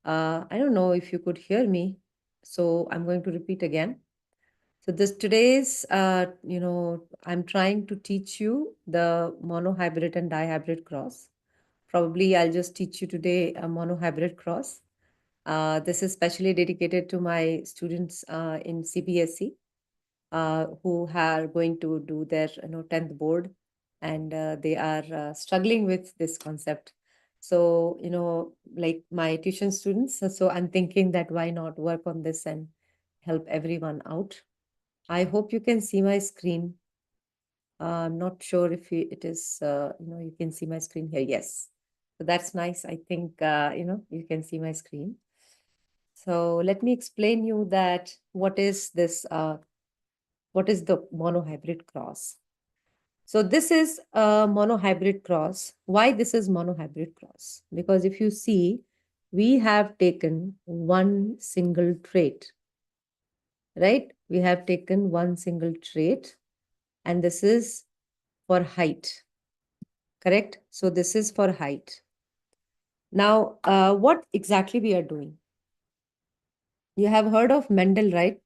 I don't know if you could hear me, so I'm going to repeat again. So this today's, I'm trying to teach you the monohybrid and dihybrid cross. Probably I'll just teach you today a monohybrid cross. This is specially dedicated to my students in CBSE who are going to do their 10th board, and they are struggling with this concept. So like my tuition students, so I'm thinking that why not work on this and help everyone out. I hope you can see my screen. I'm not sure if it is you can see my screen here. Yes, so that's nice. I think you can see my screen. So let me explain you that what is the monohybrid cross. So this is a monohybrid cross. Why this is monohybrid cross? Because if you see, we have taken one single trait, right? We have taken one single trait, and this is for height, correct? So this is for height. Now, what exactly we are doing? You have heard of Mendel, right?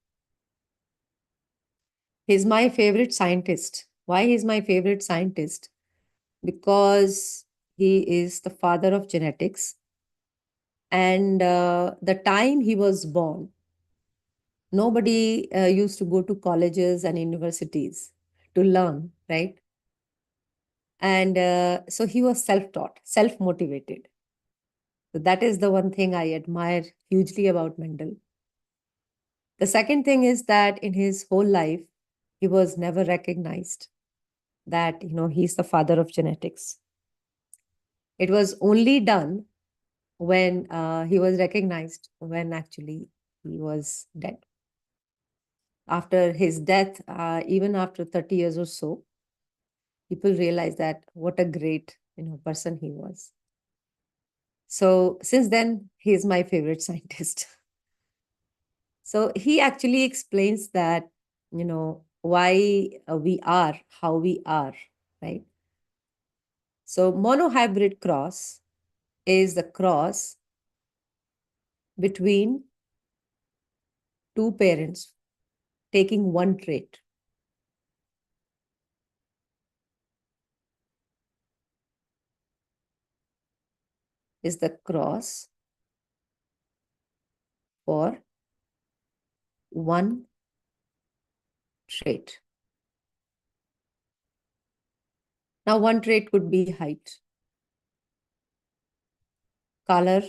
He's my favorite scientist. Why he's my favorite scientist? Because he is the father of genetics. And the time he was born, nobody used to go to colleges and universities to learn, right? And so he was self taught, self motivated. So that is the one thing I admire hugely about Mendel. The second thing is that in his whole life, he was never recognized that, he's the father of genetics. It was only done when he was recognized when actually he was dead. After his death, even after 30 years or so, people realized that what a great person he was. So since then, he is my favorite scientist. So he actually explains that why we are how we are, right? So monohybrid cross is the cross between two parents taking one trait. Is the cross for one trait. Now, one trait could be height, color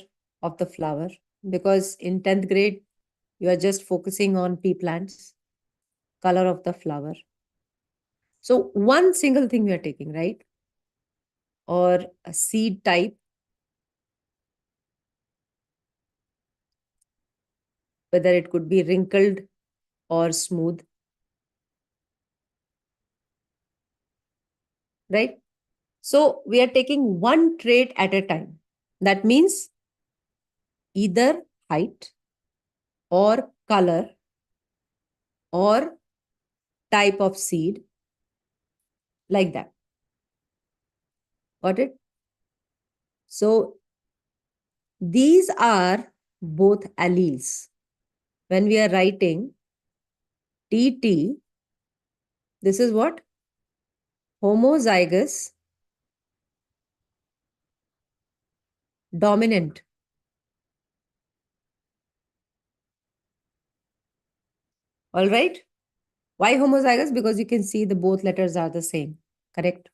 of the flower, because in 10th grade, you are just focusing on pea plants, color of the flower. So, one single thing we are taking, right? Or a seed type, whether it could be wrinkled or smooth, right? So, we are taking one trait at a time. That means either height or color or type of seed, like that. Got it? So these are both alleles. When we are writing TT, this is what? Homozygous dominant. All right? Why homozygous? Because you can see the both letters are the same. Correct?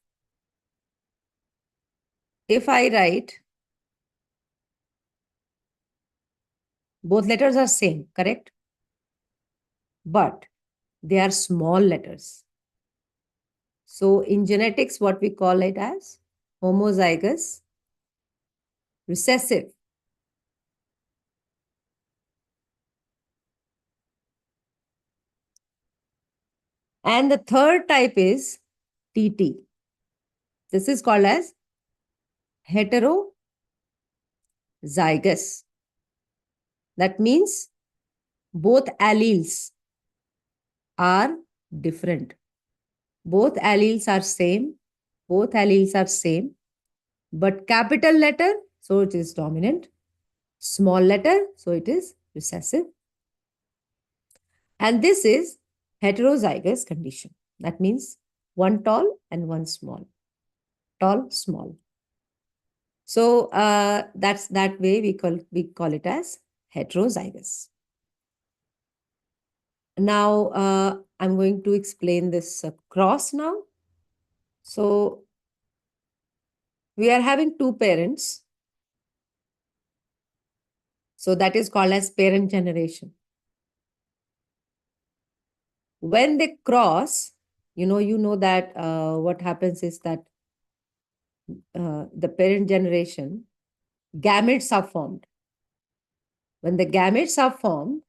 If I write, both letters are same. Correct? But they are small letters. So in genetics, what we call it as homozygous recessive. And the third type is TT. This is called as heterozygous. That means both alleles are different. Both alleles are same. Both alleles are same. But capital letter, so it is dominant. Small letter, so it is recessive. And this is heterozygous condition. That means one tall and one small. Tall, small. So that's that way we call it as heterozygous. Now I'm going to explain this cross now. So we are having two parents. So that is called as parent generation. When they cross, you know that what happens is that the parent generation, gametes are formed. When the gametes are formed,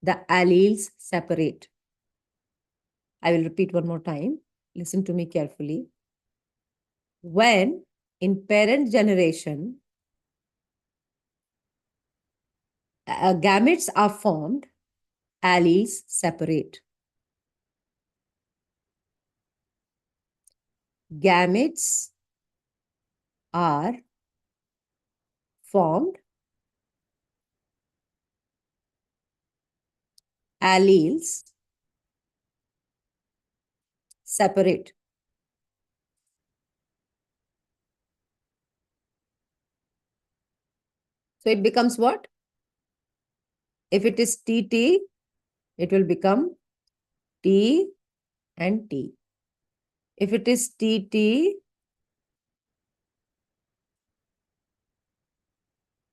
the alleles separate. I will repeat one more time. Listen to me carefully. When in parent generation, gametes are formed, alleles separate. Gametes are formed, alleles separate. So it becomes what? If it is TT, it will become T and T. If it is TT,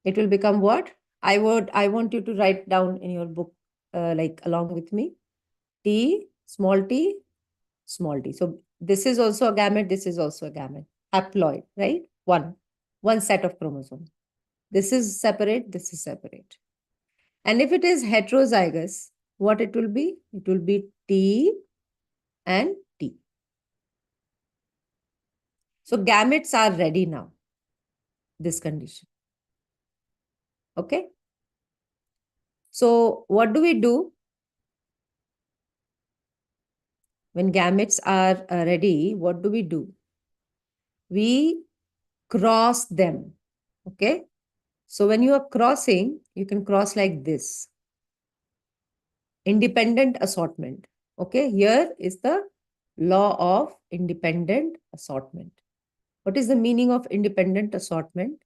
it will become what? I want you to write down in your book, like along with me. T, small t, small t. So this is also a gamete. This is also a gamete. Haploid, right? One set of chromosomes. This is separate. This is separate. And if it is heterozygous, what it will be? It will be T and T. So gametes are ready now. This condition. Okay. So what do we do? When gametes are ready, what do we do? We cross them. Okay. So when you are crossing, you can cross like this. Independent assortment. Okay. Here is the law of independent assortment. What is the meaning of independent assortment?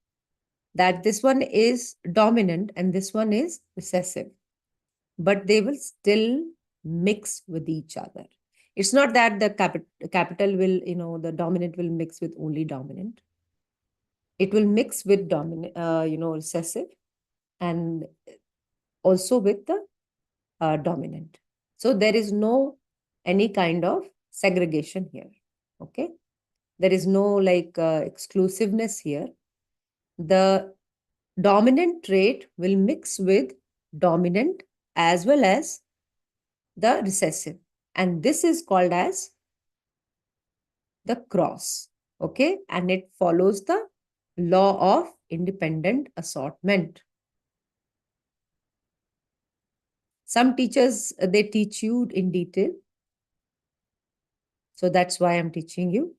That this one is dominant and this one is recessive, but they will still mix with each other. It's not that the capital will, the dominant will mix with only dominant. It will mix with dominant, recessive, and also with the dominant. So there is no any kind of segregation here. Okay. There is no like exclusiveness here. The dominant trait will mix with dominant as well as the recessive. And this is called as the cross. Okay. And it follows the law of independent assortment. Some teachers, they teach you in detail. So that's why I'm teaching you.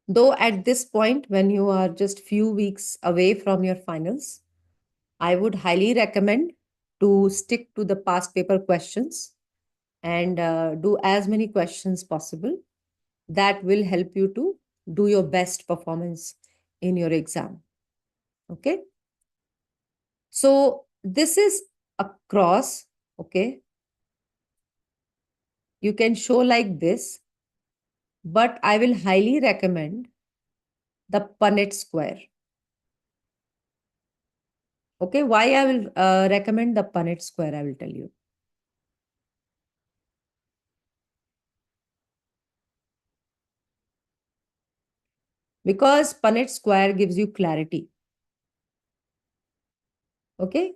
Though at this point, when you are just few weeks away from your finals, I would highly recommend to stick to the past paper questions and do as many questions possible. That will help you to do your best performance in your exam. Okay. So this is a cross. Okay. You can show like this, but I will highly recommend the Punnett square. Okay. Why I will recommend the Punnett square, I will tell you. Because Punnett square gives you clarity. Okay.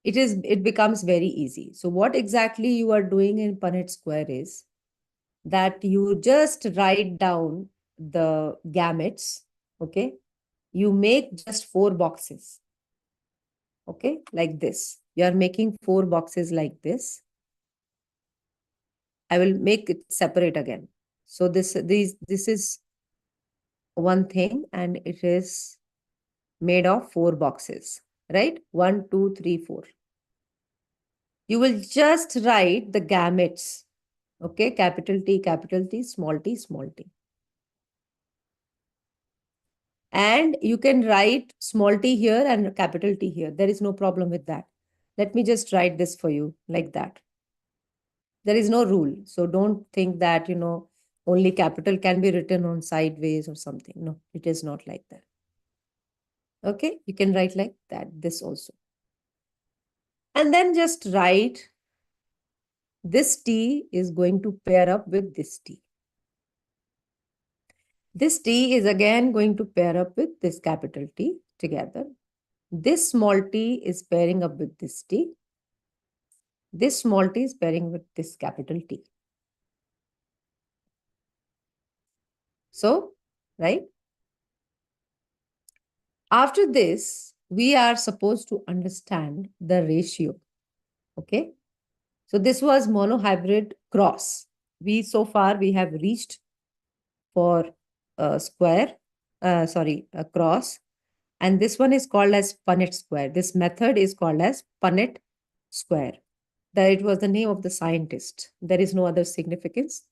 It becomes very easy. So what exactly you are doing in Punnett square is that you just write down the gametes. Okay. You make just 4 boxes. Okay. Like this. You are making 4 boxes like this. I will make it separate again. So this is one thing, and it is made of four boxes, right? One, two, three, four. You will just write the gametes, okay? Capital T, small t. And you can write small t here and capital T here. There is no problem with that. Let me just write this for you like that. There is no rule. So don't think that, only capital can be written on sideways or something. No, it is not like that. Okay, you can write like that, this also. And then just write this T is going to pair up with this T. This T is again going to pair up with this capital T together. This small t is pairing up with this T. This small t is pairing with this capital T. So, right? After this, we are supposed to understand the ratio. Okay. So this was monohybrid cross. So far we have reached for a square, a cross. And this one is called as Punnett square. This method is called as Punnett square. That it was the name of the scientist. There is no other significance.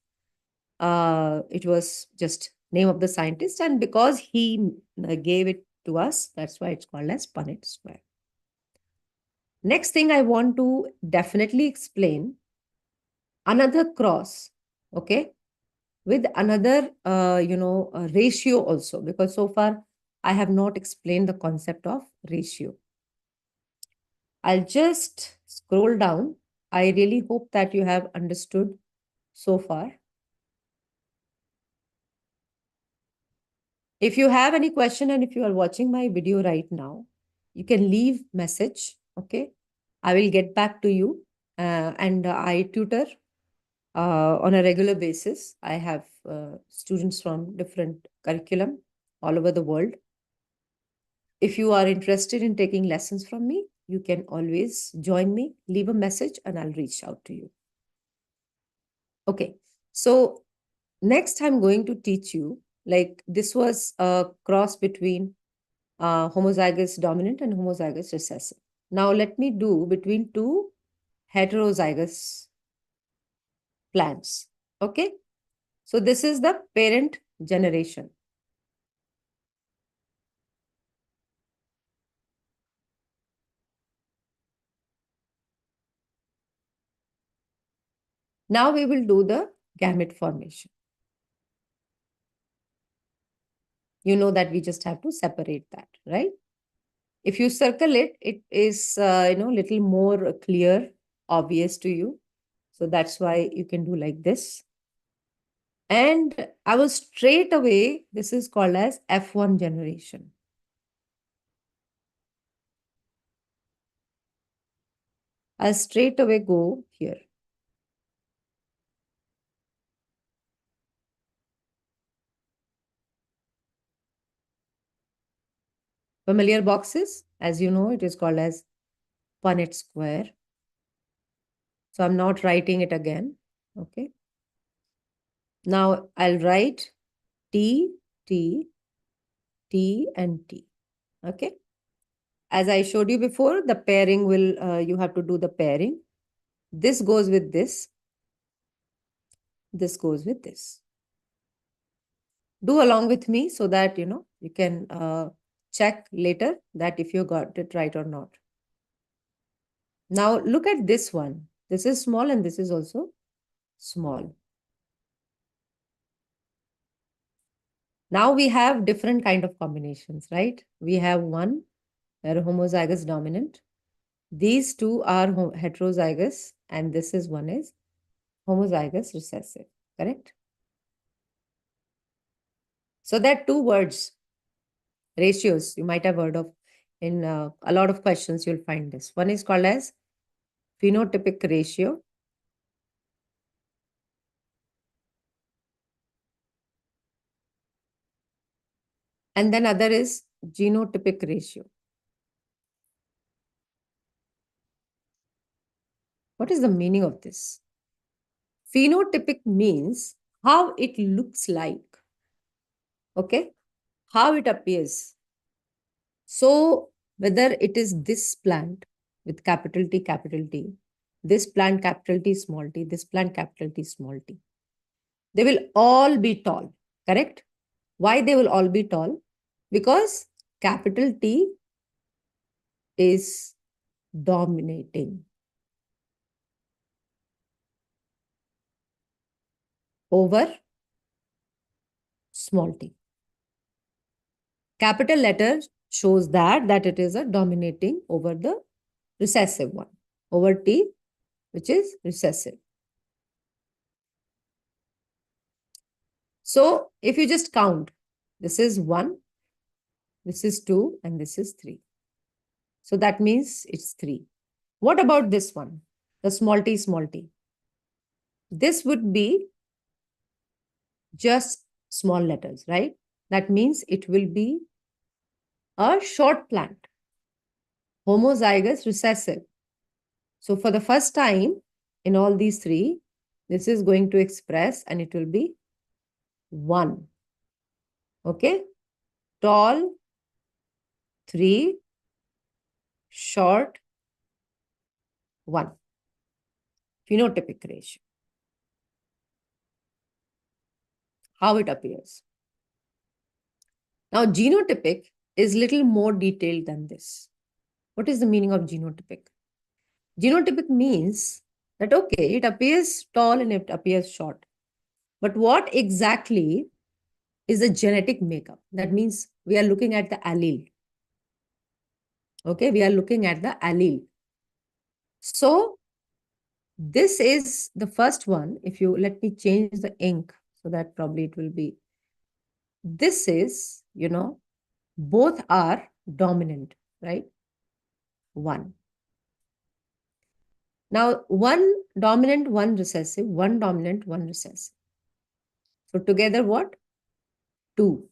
It was just name of the scientist, and because he gave it to us, that's why it's called as Punnett square. Next thing I want to definitely explain another cross, okay, with another ratio also, because so far I have not explained the concept of ratio. I'll just scroll down. I really hope that you have understood so far. If you have any question and if you are watching my video right now, you can leave message. Okay, I will get back to you. And I tutor on a regular basis. I have students from different curriculum all over the world. If you are interested in taking lessons from me, you can always join me, leave a message, and I'll reach out to you. Okay, so next I'm going to teach you, like this was a cross between homozygous dominant and homozygous recessive. Now let me do between two heterozygous plants. Okay, so this is the parent generation. Now we will do the gamete formation. You know that we just have to separate that, right? If you circle it, it is little more clear, obvious to you. So that's why you can do like this. And I will straight away, this is called as F1 generation. I'll straight away go here. Familiar boxes, as you know, it is called as Punnett square. So I'm not writing it again. Okay. Now I'll write T, T, T, and T. Okay. As I showed you before, the pairing will, you have to do the pairing. This goes with this. This goes with this. Do along with me so that, you can check later that if you got it right or not. Now look at this one. This is small and this is also small. Now we have different kind of combinations, right? We have one where homozygous dominant. These two are heterozygous, and this is one is homozygous recessive, correct? So there are two words, ratios, you might have heard of in a lot of questions, you'll find this. One is called as phenotypic ratio. And then other is genotypic ratio. What is the meaning of this? Phenotypic means how it looks like, okay? How it appears. So whether it is this plant with capital T, this plant capital T small t, this plant capital T small t, they will all be tall, correct? Why they will all be tall? Because capital T is dominating over small t. Capital letter shows that it is a dominating over the recessive one, over T, which is recessive. So if you just count, this is 1, this is 2, and this is 3. So that means it's 3. What about this one? The small t, small t. This would be just small letters, right? That means it will be a short plant, homozygous recessive. So for the first time in all these three, this is going to express and it will be 1. Okay? Tall, 3, short, 1. Phenotypic ratio. How it appears. Now, genotypic is little more detailed than this. What is the meaning of genotypic? Genotypic means that, okay, it appears tall and it appears short. But what exactly is the genetic makeup? That means we are looking at the allele. Okay, we are looking at the allele. So, this is the first one. If you let me change the ink so that probably it will be. This is, both are dominant, right? 1. Now, 1 dominant, 1 recessive, 1 dominant, 1 recessive. So together what? 2.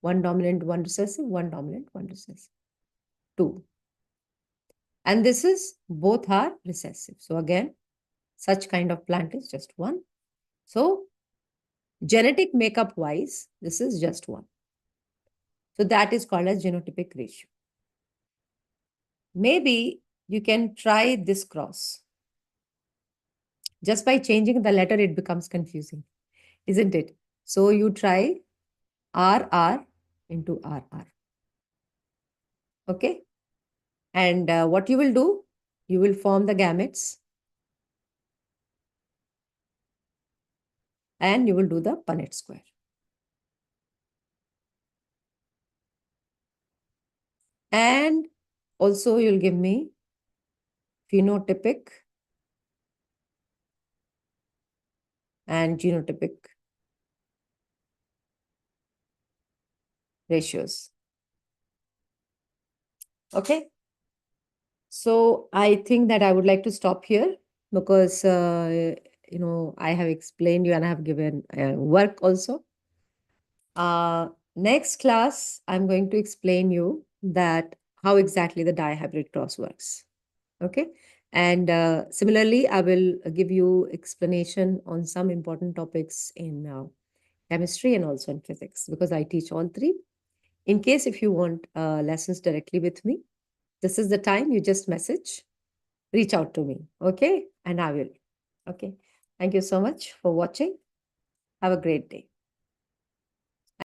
1 dominant, 1 recessive, 1 dominant, 1 recessive. 2. And this is both are recessive. So again, such kind of plant is just 1. So genetic makeup wise, this is just 1. So that is called as genotypic ratio. Maybe you can try this cross. Just by changing the letter, it becomes confusing, isn't it? So you try RR into RR. Okay. And what you will do, you will form the gametes and you will do the Punnett square. And also you'll give me phenotypic and genotypic ratios. Okay. So I think that I would like to stop here because, I have explained you and I have given work also. Next class, I'm going to explain you that how exactly the dihybrid cross works. Okay. And similarly, I will give you explanation on some important topics in chemistry and also in physics because I teach all three. In case if you want lessons directly with me, this is the time you just message, reach out to me. Okay. And I will. Okay. Thank you so much for watching. Have a great day.